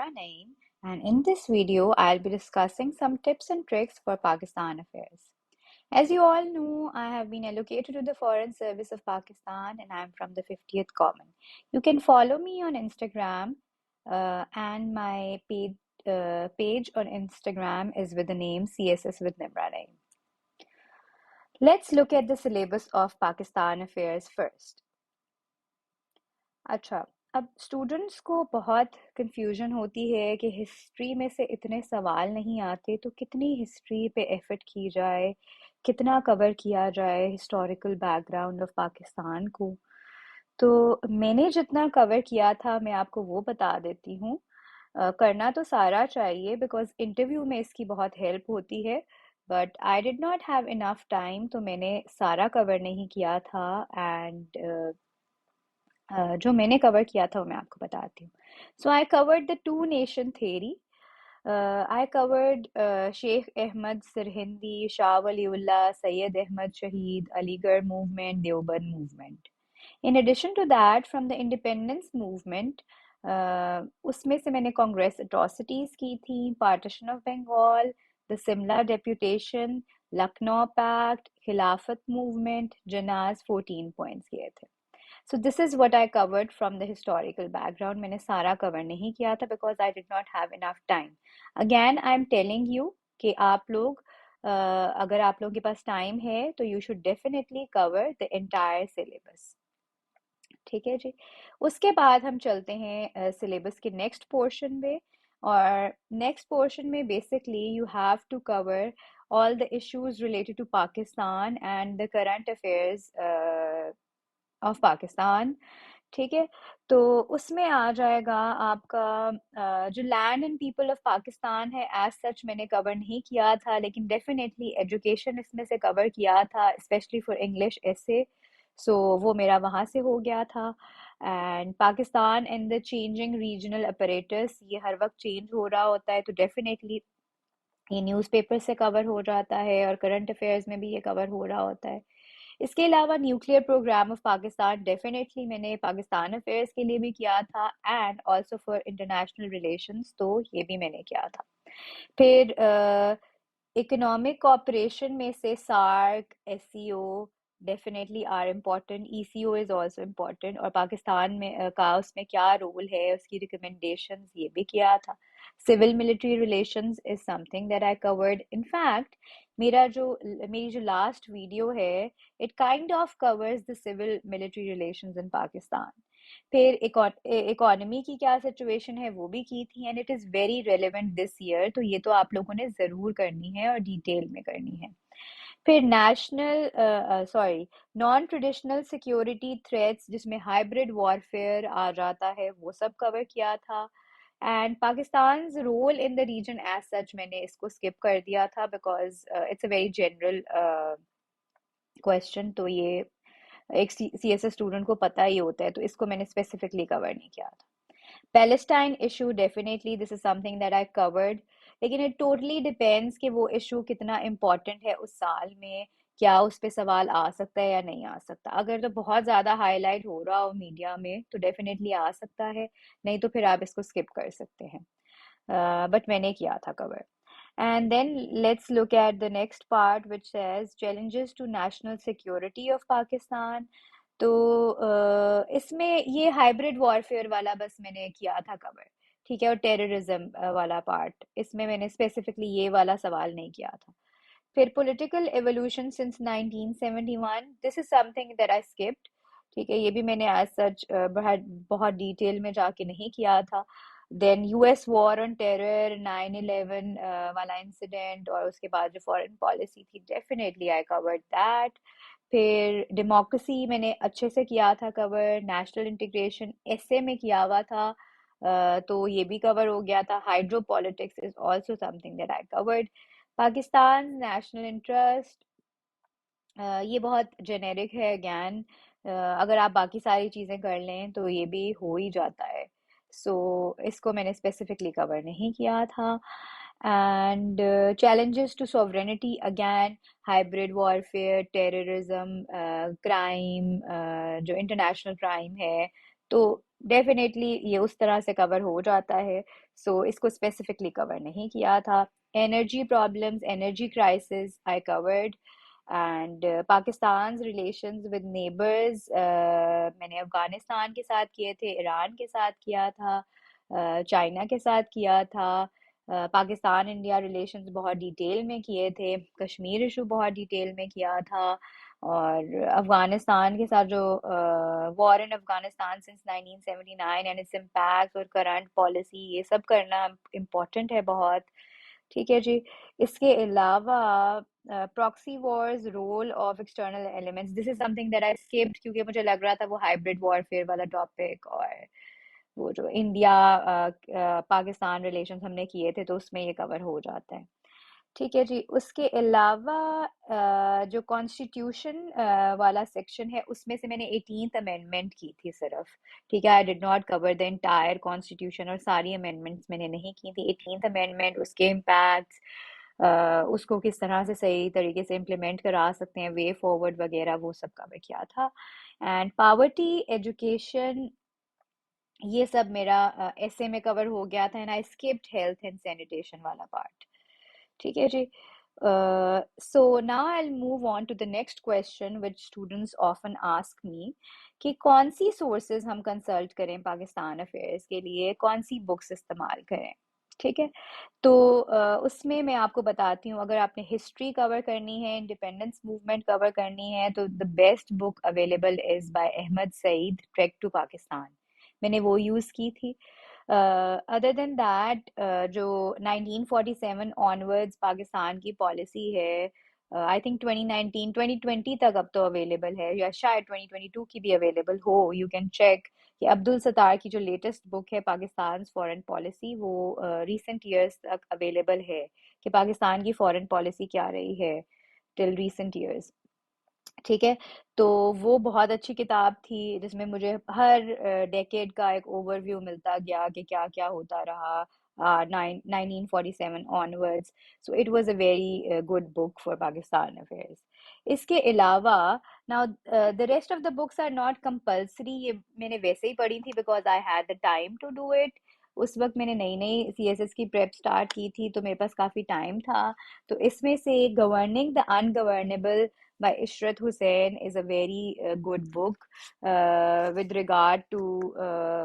Nimra Naeem, and in this video, I'll be discussing some tips and tricks for Pakistan affairs. As you all know, I have been allocated to the Foreign Service of Pakistan and I'm from the 50th Common. You can follow me on Instagram, and my page on Instagram is with the name CSS with Nimra Naeem. Let's look at the syllabus of Pakistan affairs first. अच्छा, अब students को बहुत confusion होती है कि history में से इतने सवाल नहीं आते, तो कितनी हिस्ट्री पे एफर्ट की जाए, कितना कवर किया जाए हिस्टोरिकल बैकग्राउंड ऑफ पाकिस्तान को। तो मैंने जितना कवर किया था मैं आपको वो बता देती हूँ। करना तो सारा चाहिए बिकॉज इंटरव्यू में इसकी बहुत हेल्प होती है, but I did not have enough time, तो मैंने सारा कवर नहीं किया था। एंड जो मैंने कवर किया था वो मैं आपको बताती हूँ। So I covered the two nation theory. I covered Sheikh Ahmad Sirhindi, Shah Waliullah, Sayyid Ahmad Shaheed, Aligarh movement, Deoband movement. In addition to that, from the independence movement, उसमें से मैंने कांग्रेस atrocities की थी, partition of Bengal, the Simla deputation, Lucknow pact, Khilafat movement, Jinnah's 14 points किए थे. So this is what I covered from the historical background. मैंने सारा cover नहीं किया था because I did not have enough time. Again, I am telling you कि आप लोग अगर आप लोगों के पास टाइम है तो you should definitely cover the entire syllabus. ठीक है जी. उसके बाद हम चलते हैं सिलेबस के नेक्स्ट पोर्शन में. और नेक्स्ट पोर्शन में basically you have to cover all the issues related to Pakistan and the current affairs of Pakistan. ठीक है, तो उसमें आ जाएगा आपका जो land and people of Pakistan है. एज सच मैंने कवर नहीं किया था, लेकिन डेफिनेटली एजुकेशन इसमें से कवर किया था, स्पेशली फॉर इंग्लिश ऐसे. सो वो मेरा वहाँ से हो गया था. And Pakistan and the changing regional apparatus, ये हर वक्त चेंज हो रहा होता है, तो डेफिनेटली ये न्यूज़पेपर से कवर हो जाता है और करंट अफेयर्स में भी ये कवर हो रहा होता है. इसके अलावा nuclear programme of Pakistan definitely मैंने पाकिस्तान अफेयर्स के लिए भी किया था, and also for international relations, तो ये भी मैंने किया था. फिर इकोनॉमिक कॉपरेशन में से SAARC, SCO definitely are important. ECO is also important. और पाकिस्तान में का उसमें क्या रोल है, उसकी रिकमेंडेशंस, ये भी किया था. Civil military relations is something that I covered. In fact मेरी जो लास्ट वीडियो है, it kind of covers the civil military relations in Pakistan. फिर इकोनॉमी की क्या सिचुएशन है वो भी की थी, and it is very relevant this year, तो ये तो आप लोगों ने ज़रूर करनी है और डिटेल में करनी है. फिर नॉन ट्रेडिशनल सिक्योरिटी थ्रेट्स, जिसमें हाइब्रिड वॉरफेयर आ जाता है, वो सब कवर किया था. And Pakistan role in the region as such मैंने इसको स्किप कर दिया था because it's a very general question, तो ये एक सीएसएस स्टूडेंट को पता ही होता है, तो इसको मैंने स्पेसिफिकली कवर नहीं किया था. Palestine issue, definitely this is something that I covered, लेकिन इट टोटली डिपेंड्स कि वो इशू कितना इम्पोर्टेंट है उस साल में, क्या उस पे सवाल आ सकता है या नहीं आ सकता. अगर तो बहुत ज़्यादा हाईलाइट हो रहा हो मीडिया में तो डेफिनेटली आ सकता है, नहीं तो फिर आप इसको स्किप कर सकते हैं. बट मैंने किया था cover. And then let's look at the next part, which says challenges to national security of Pakistan. तो इसमें ये हाइब्रिड वॉरफेयर वाला बस मैंने किया था कवर. ठीक है, और टेररिज्म वाला पार्ट, इसमें मैंने स्पेसिफिकली ये वाला सवाल नहीं किया था. फिर political evolution since 1971, this is something that I skipped. ठीक है, ये भी मैंने एज सच बहुत डिटेल में जाके नहीं किया था. Then US war on terror, 9/11 वाला इंसिडेंट, और उसके बाद जो फॉरेन पॉलिसी थी, डेफिनेटली आई कवर्ड दैट. फिर डेमोक्रेसी मैंने अच्छे से किया था कवर. नेशनल इंटीग्रेशन ऐसे में किया हुआ था, तो ये भी कवर हो गया था. Hydro politics is also something that I covered. Pakistan national interest, ये बहुत जेनेरिक है ज्ञान. अगर आप बाकी सारी चीज़ें कर लें तो ये भी हो ही जाता है. सो इसको मैंने स्पेसिफिकली कवर नहीं किया था. And challenges to sovereignty, again hybrid warfare, terrorism, crime, जो इंटरनेशनल क्राइम है, तो डेफिनेटली ये उस तरह से कवर हो जाता है, सो इसको स्पेसिफिकली कवर नहीं किया था। Energy problems, energy crisis I covered, and Pakistan relations with neighbours मैंने अफगानिस्तान के साथ किए थे, ईरान के साथ किया था, चाइना के साथ किया था। पाकिस्तान इंडिया रिलेशंस बहुत डिटेल में किए थे, कश्मीर इशू बहुत डिटेल में किया था, और अफगानिस्तान के साथ जो war in Afghanistan since 1979 and its impact और करंट पॉलिसी, ये सब करना इम्पोर्टेंट है बहुत। ठीक है जी। इसके अलावा proxy wars, role of external elements, this is something that I skipped क्योंकि मुझे लग रहा था वो हाइब्रिड वॉरफेयर वाला टॉपिक, और वो जो इंडिया पाकिस्तान रिलेशंस हमने किए थे तो उसमें ये कवर हो जाता है। ठीक है जी। उसके अलावा जो कॉन्स्टिट्यूशन वाला सेक्शन है उसमें से मैंने 18th अमेंडमेंट की थी सिर्फ। ठीक है, आई did not cover the entire constitution, और सारी अमेंडमेंट्स मैंने नहीं की थी। 18th अमेंडमेंट, उसके इम्पैक्ट्स, उसको किस तरह से सही तरीके से इम्प्लीमेंट करा सकते हैं, वे फॉरवर्ड वगैरह, वो सब कवर किया था। एंड पावर्टी, एजुकेशन, ये सब मेरा ऐसे में कवर हो गया था। And I skipped health and sanitation वाला पार्ट। ठीक है जी। So now I'll move on to the next question which students often ask me, कि कौन सी sources हम कंसल्ट करें पाकिस्तान अफेयर्स के लिए, कौन सी बुक्स इस्तेमाल करें। ठीक है। तो उसमें मैं आपको बताती हूँ, अगर आपने हिस्ट्री कवर करनी है, इंडिपेंडेंस मूवमेंट कवर करनी है, तो the best book available is by Ahmed Saeed, trek to Pakistan. मैंने वो यूज़ की थी। अदर देन दैट, जो 1947 ऑनवर्ड्स पाकिस्तान की पॉलिसी है, आई थिंक 2019 2020 तक अब तो अवेलेबल है, या शायद 2022 की भी अवेलेबल हो, यू कैन चेक, कि अब्दुल सत्तार की जो लेटेस्ट बुक है पाकिस्तान फॉरेन पॉलिसी, वो रीसेंट ईयर्स तक अवेलेबल है, कि पाकिस्तान की फॉरेन पॉलिसी क्या रही है टिल रीसेंट ईयर्स। ठीक है। तो वो बहुत अच्छी किताब थी, जिसमें मुझे हर डेकेड का एक ओवरव्यू मिलता गया कि क्या क्या होता रहा 1947 onwards. So it was a very good book for Pakistan affairs. इसके अलावा, now the rest of the books are not compulsory, ये मैंने वैसे ही पढ़ी थी because I had the time to do it. उस वक्त मैंने नई नई सीएसएस की प्रेप स्टार्ट की थी, तो मेरे पास काफ़ी टाइम था। तो इसमें से governing the ungovernable by Ishrat Hussain is a very good book with regard to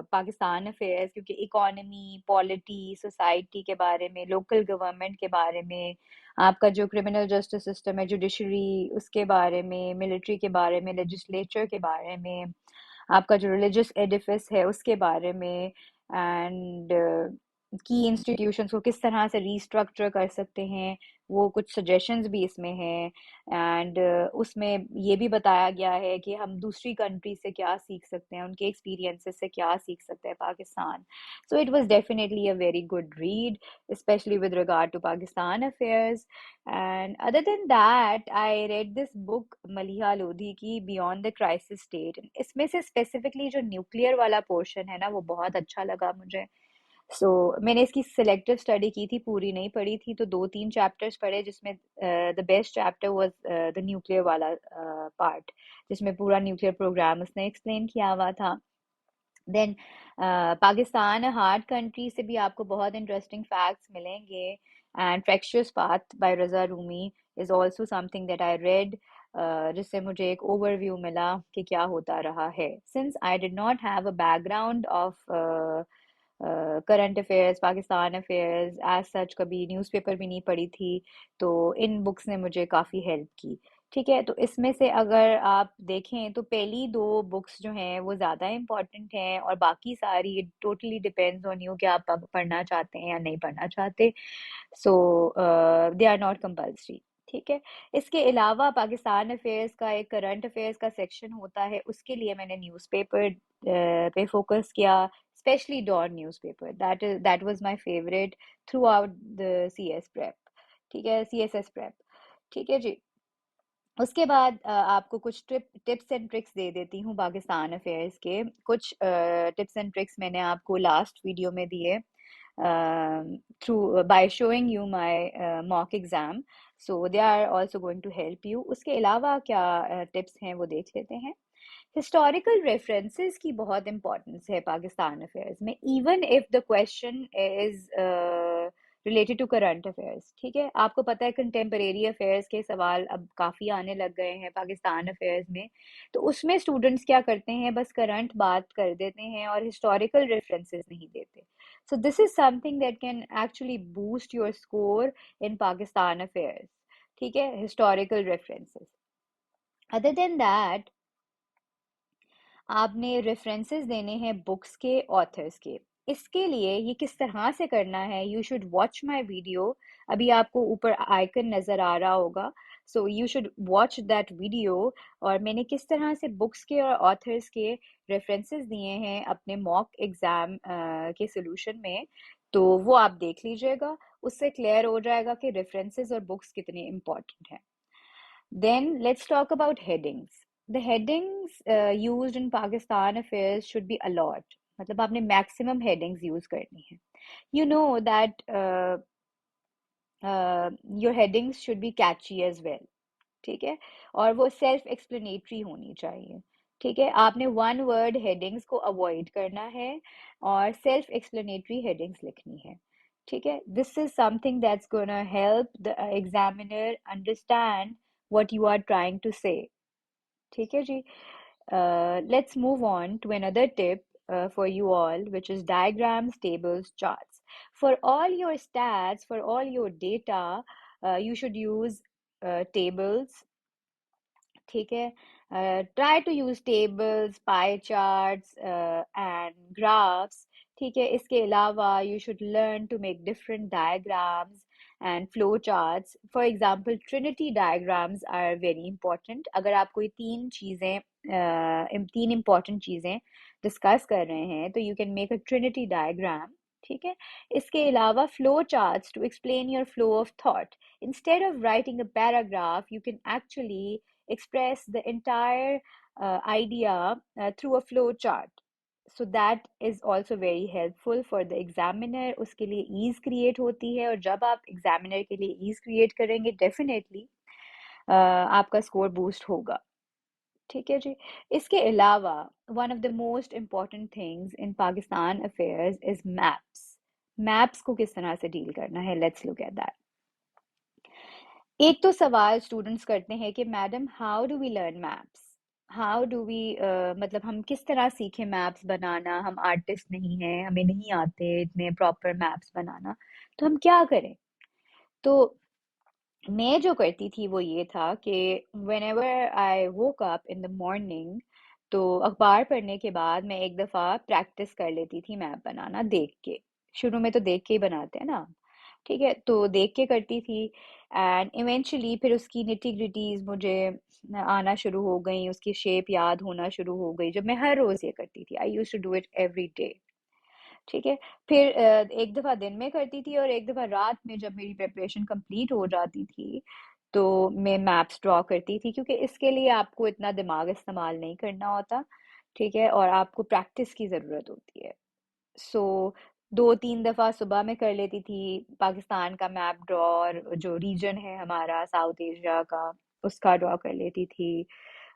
Pakistan affairs, क्योंकि इकोनॉमी, पॉलिटी, सोसाइटी के बारे में, लोकल गवर्नमेंट के बारे में, आपका जो क्रिमिनल जस्टिस सिस्टम है, जुडिशरी, उसके बारे में, मिलिट्री के बारे में, लेजिस्लेचर के बारे में, आपका जो रिलीजियस एडिफिस है उसके बारे में, एंड की इंस्टीट्यूशंस को किस तरह से रीस्ट्रक्चर कर सकते हैं, वो कुछ सजेशंस भी इसमें हैं। एंड उसमें ये भी बताया गया है कि हम दूसरी कंट्री से क्या सीख सकते हैं, उनके एक्सपीरियंसेस से क्या सीख सकते हैं Pakistan. So it was definitely a very good read, specially with regard to Pakistan affairs. And other than that, I read this book Maleeha Lodhi की, बियॉन्ड द क्राइसिस स्टेट। इसमें से स्पेसिफिकली जो न्यूक्लियर वाला पोर्शन है ना, वो बहुत अच्छा लगा मुझे। मैंने इसकी सिलेक्टिव स्टडी की थी, पूरी नहीं पढ़ी थी, तो दो तीन चैप्टर्स पढ़े, जिसमें the best chapter was the nuclear वाला पार्ट, जिसमें पूरा न्यूक्लियर प्रोग्राम उसने एक्सप्लेन किया हुआ था। देन पाकिस्तान हार्ड कंट्री से भी आपको बहुत इंटरेस्टिंग फैक्ट्स मिलेंगे। And fractious path by Raza Rumi is also something that I read, जिससे मुझे एक ओवरव्यू मिला कि क्या होता रहा है। Since I did not have a background of current affairs, Pakistan affairs as such, कभी न्यूज़पेपर भी नहीं पढ़ी थी, तो इन बुक्स ने मुझे काफ़ी हेल्प की। ठीक है। तो इसमें से अगर आप देखें तो पहली दो बुक्स जो हैं वो ज़्यादा इम्पॉर्टेंट हैं, और बाकी सारी टोटली डिपेंड्स ऑन यू कि आप पढ़ना चाहते हैं या नहीं पढ़ना चाहते। सो दे आर नॉट कंपल्सरी। ठीक है। इसके अलावा पाकिस्तान अफेयर्स का एक करंट अफेयर्स का सेक्शन होता है, उसके लिए मैंने न्यूज़पेपर पे फोकस किया, specially Dawn newspaper, that was my favourite throughout the CS prep. ठीक है, सीएसएस प्रेप। ठीक है जी। उसके बाद आपको कुछ टिप्स एंड ट्रिक्स दे देती हूँ पाकिस्तान अफेयर्स के। कुछ टिप्स एंड ट्रिक्स मैंने आपको लास्ट वीडियो में दिए, through by showing you my mock exam, so they are also going to help you। उसके अलावा क्या टिप्स हैं वो देख लेते हैं। हिस्टोरिकल रेफरेंसेस की बहुत इंपॉर्टेंस है पाकिस्तान अफेयर्स में, even if the question is related to current affairs. ठीक है, आपको पता है कंटेम्परेरी अफेयर्स के सवाल अब काफ़ी आने लग गए हैं पाकिस्तान अफेयर्स में, तो उसमें स्टूडेंट्स क्या करते हैं, बस करंट बात कर देते हैं और हिस्टोरिकल रेफरेंसेस नहीं देते। सो this is something that can actually boost your score in Pakistan affairs. ठीक है, historical references. Other than that, आपने रेफरेंसेस देने हैं बुक्स के, ऑथर्स के। इसके लिए ये किस तरह से करना है, you should watch my video. अभी आपको ऊपर आइकन नज़र आ रहा होगा, सो you should watch that video. और मैंने किस तरह से बुक्स के और ऑथर्स के रेफरेंसेस दिए हैं अपने मॉक एग्ज़ाम के सोल्यूशन में, तो वो आप देख लीजिएगा। उससे क्लियर हो जाएगा कि रेफरेंसेस और बुक्स कितने इम्पोर्टेंट हैं। Then let's talk about headings. The headings used in Pakistan affairs should be a lot. मतलब आपने maximum headings use करनी है. You know that your headings should be catchy as well. ठीक है, और वो सेल्फ एक्सप्लेनेटरी होनी चाहिए। ठीक है, आपने वन वर्ड हेडिंग्स को अवॉइड करना है और सेल्फ एक्सप्लेनेटरी हेडिंग्स लिखनी है। ठीक है, this is something that's gonna help the examiner understand what you are trying to say. ठीक है जी। Let's move on to another tip for you all, which is diagrams, tables, charts. For all your stats, for all your data, you should use tables. ठीक है, try to use tables, pie charts and graphs. ठीक है, इसके अलावा you should learn to make different diagrams and flow charts. For example trinity diagrams are very important. अगर आप कोई तीन इंपॉर्टेंट चीज़ें डिस्कस कर रहे हैं तो you can make a trinity diagram. ठीक है, इसके अलावा flow charts to explain your flow of thought. Instead of writing a paragraph, you can actually express the entire idea through a flow chart. So that is also very helpful for the examiner. उसके लिए ease create होती है, और जब आप examiner के लिए ease create करेंगे definitely आपका score boost होगा। ठीक है जी। इसके अलावा one of the most important things in Pakistan affairs is maps. Maps को किस तरह से डील करना है, लेट्स लुक एट दैट। एक तो सवाल स्टूडेंट्स करते हैं कि madam how do we learn maps, how do we मतलब हम किस तरह सीखें मैप्स बनाना, हम आर्टिस्ट नहीं हैं, हमें नहीं आते इतने प्रॉपर मैप्स बनाना, तो हम क्या करें। तो मैं जो करती थी वो ये था कि whenever I woke up in the morning, तो अखबार पढ़ने के बाद मैं एक दफ़ा प्रैक्टिस कर लेती थी मैप बनाना देख के। शुरू में तो देख के ही बनाते हैं ना। ठीक है, तो देख के करती थी एंड इवेंचुअली फिर उसकी निटी ग्रिटीज मुझे आना शुरू हो गई, उसकी शेप याद होना शुरू हो गई, जब मैं हर रोज़ ये करती थी। I used to do it every day. ठीक है, फिर एक दफ़ा दिन में करती थी और एक दफ़ा रात में जब मेरी प्रिपरेशन कंप्लीट हो जाती थी तो मैं मैप्स ड्रॉ करती थी, क्योंकि इसके लिए आपको इतना दिमाग इस्तेमाल नहीं करना होता। ठीक है, और आपको प्रैक्टिस की ज़रूरत होती है। सो 2-3 दफ़ा सुबह में कर लेती थी पाकिस्तान का मैप ड्रॉ, और जो रीजन है हमारा साउथ एशिया का उसका ड्रॉ कर लेती थी।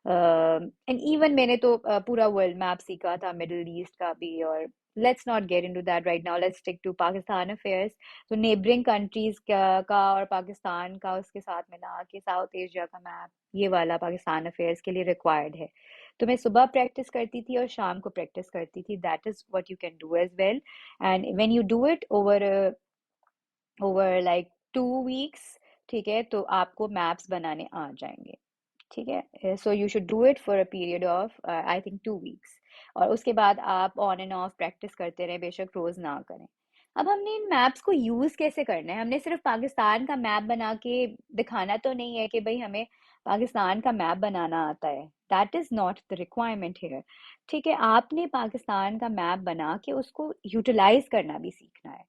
एंड इवन मैंने तो पूरा वर्ल्ड मैप सीखा था, मिडिल ईस्ट का भी। और let's not get into that right now, let's stick to Pakistan affairs. तो नेबरिंग कंट्रीज का और पाकिस्तान का उसके साथ मिला के साउथ एशिया का मैप, ये वाला पाकिस्तान अफेयर्स के लिए रिक्वायर्ड है। तो मैं सुबह प्रैक्टिस करती थी और शाम को प्रैक्टिस करती थी। That is what you can do as well. And when you do it over like 2 weeks, ठीक है, तो आपको मैप्स बनाने आ जाएंगे। ठीक है, सो you should do it for a period of I think 2 weeks. और उसके बाद आप ऑन एंड ऑफ प्रैक्टिस करते रहें, बेशक रोज ना करें। अब हमने इन मैप्स को यूज कैसे करना है, हमने सिर्फ पाकिस्तान का मैप बना के दिखाना तो नहीं है कि भाई हमें पाकिस्तान का मैप बनाना आता है। That is not the requirement here. ठीक है, आपने पाकिस्तान का मैप बना के उसको यूटिलाइज करना भी सीखना है।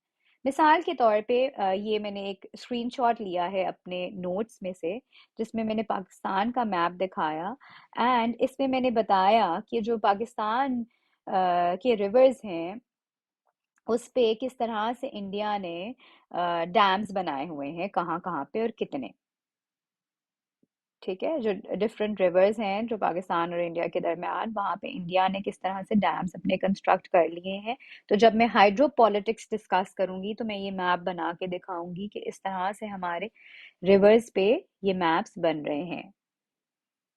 मिसाल के तौर पे ये मैंने एक स्क्रीनशॉट लिया है अपने नोट्स में से, जिसमें मैंने पाकिस्तान का मैप दिखाया एंड इसमें मैंने बताया कि जो पाकिस्तान के रिवर्स हैं उस पे किस तरह से इंडिया ने डैम्स बनाए हुए हैं, कहाँ कहाँ पे और कितने। ठीक है, जो डिफरेंट रिवर्स हैं जो पाकिस्तान और इंडिया के दरमियान, वहाँ पे इंडिया ने किस तरह से डैम्स अपने कंस्ट्रक्ट कर लिए हैं। तो जब मैं हाइड्रो पॉलिटिक्स डिस्कस करूंगी तो मैं ये मैप बना के दिखाऊंगी कि इस तरह से हमारे रिवर्स पे ये मैप्स बन रहे हैं,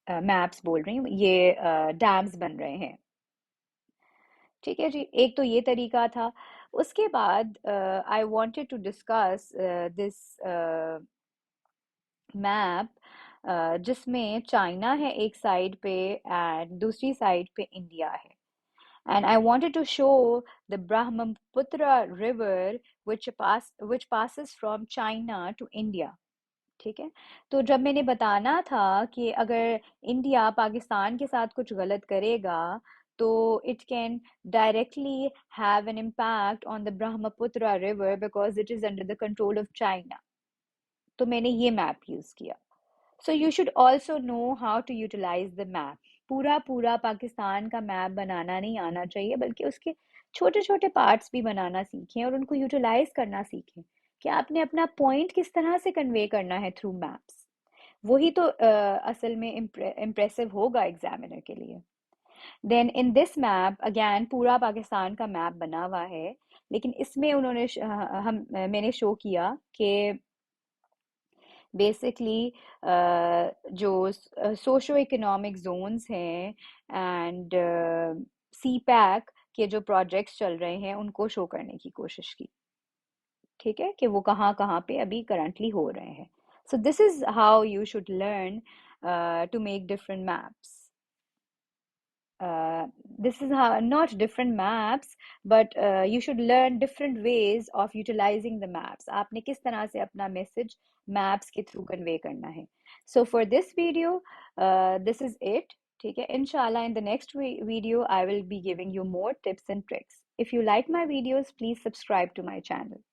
मैप्स बोल रही हूँ, ये डैम्स बन रहे हैं। ठीक है जी, एक तो ये तरीका था। उसके बाद I wanted to discuss this map, जिसमें चाइना है एक साइड पे एंड दूसरी साइड पे इंडिया है। And I wanted to show the Brahmaputra river which passes from China to India। ठीक है, तो जब मैंने बताना था कि अगर इंडिया पाकिस्तान के साथ कुछ गलत करेगा तो it can directly have an impact on the Brahmaputra river because it is under the control of China. तो मैंने ये मैप यूज किया। So you should also know how to utilise the map. पूरा पूरा पाकिस्तान का मैप बनाना नहीं आना चाहिए, बल्कि उसके छोटे छोटे पार्ट्स भी बनाना सीखें और उनको यूटिलाइज करना सीखें कि आपने अपना पॉइंट किस तरह से कन्वे करना है थ्रू मैप्स। वही तो असल में इम्प्रेसिव होगा एग्जामिनर के लिए। Then in this map again पूरा पाकिस्तान का मैप बना हुआ है, लेकिन इसमें उन्होंने मैंने शो किया कि बेसिकली जो सोशो इकोनॉमिक जोन्स हैं एंड सी पैक के जो प्रोजेक्ट्स चल रहे हैं उनको शो करने की कोशिश की। ठीक है, कि वो कहाँ कहाँ पे अभी करंटली हो रहे हैं। So this is how you should learn to make different maps. This is how, not different maps, but you should learn different ways of utilizing the maps. आपने किस तरह से अपना message maps के through convey करना है। So for this video, this is it. ठीक है, inshallah in the next video I will be giving you more tips and tricks. If you like my videos, please subscribe to my channel.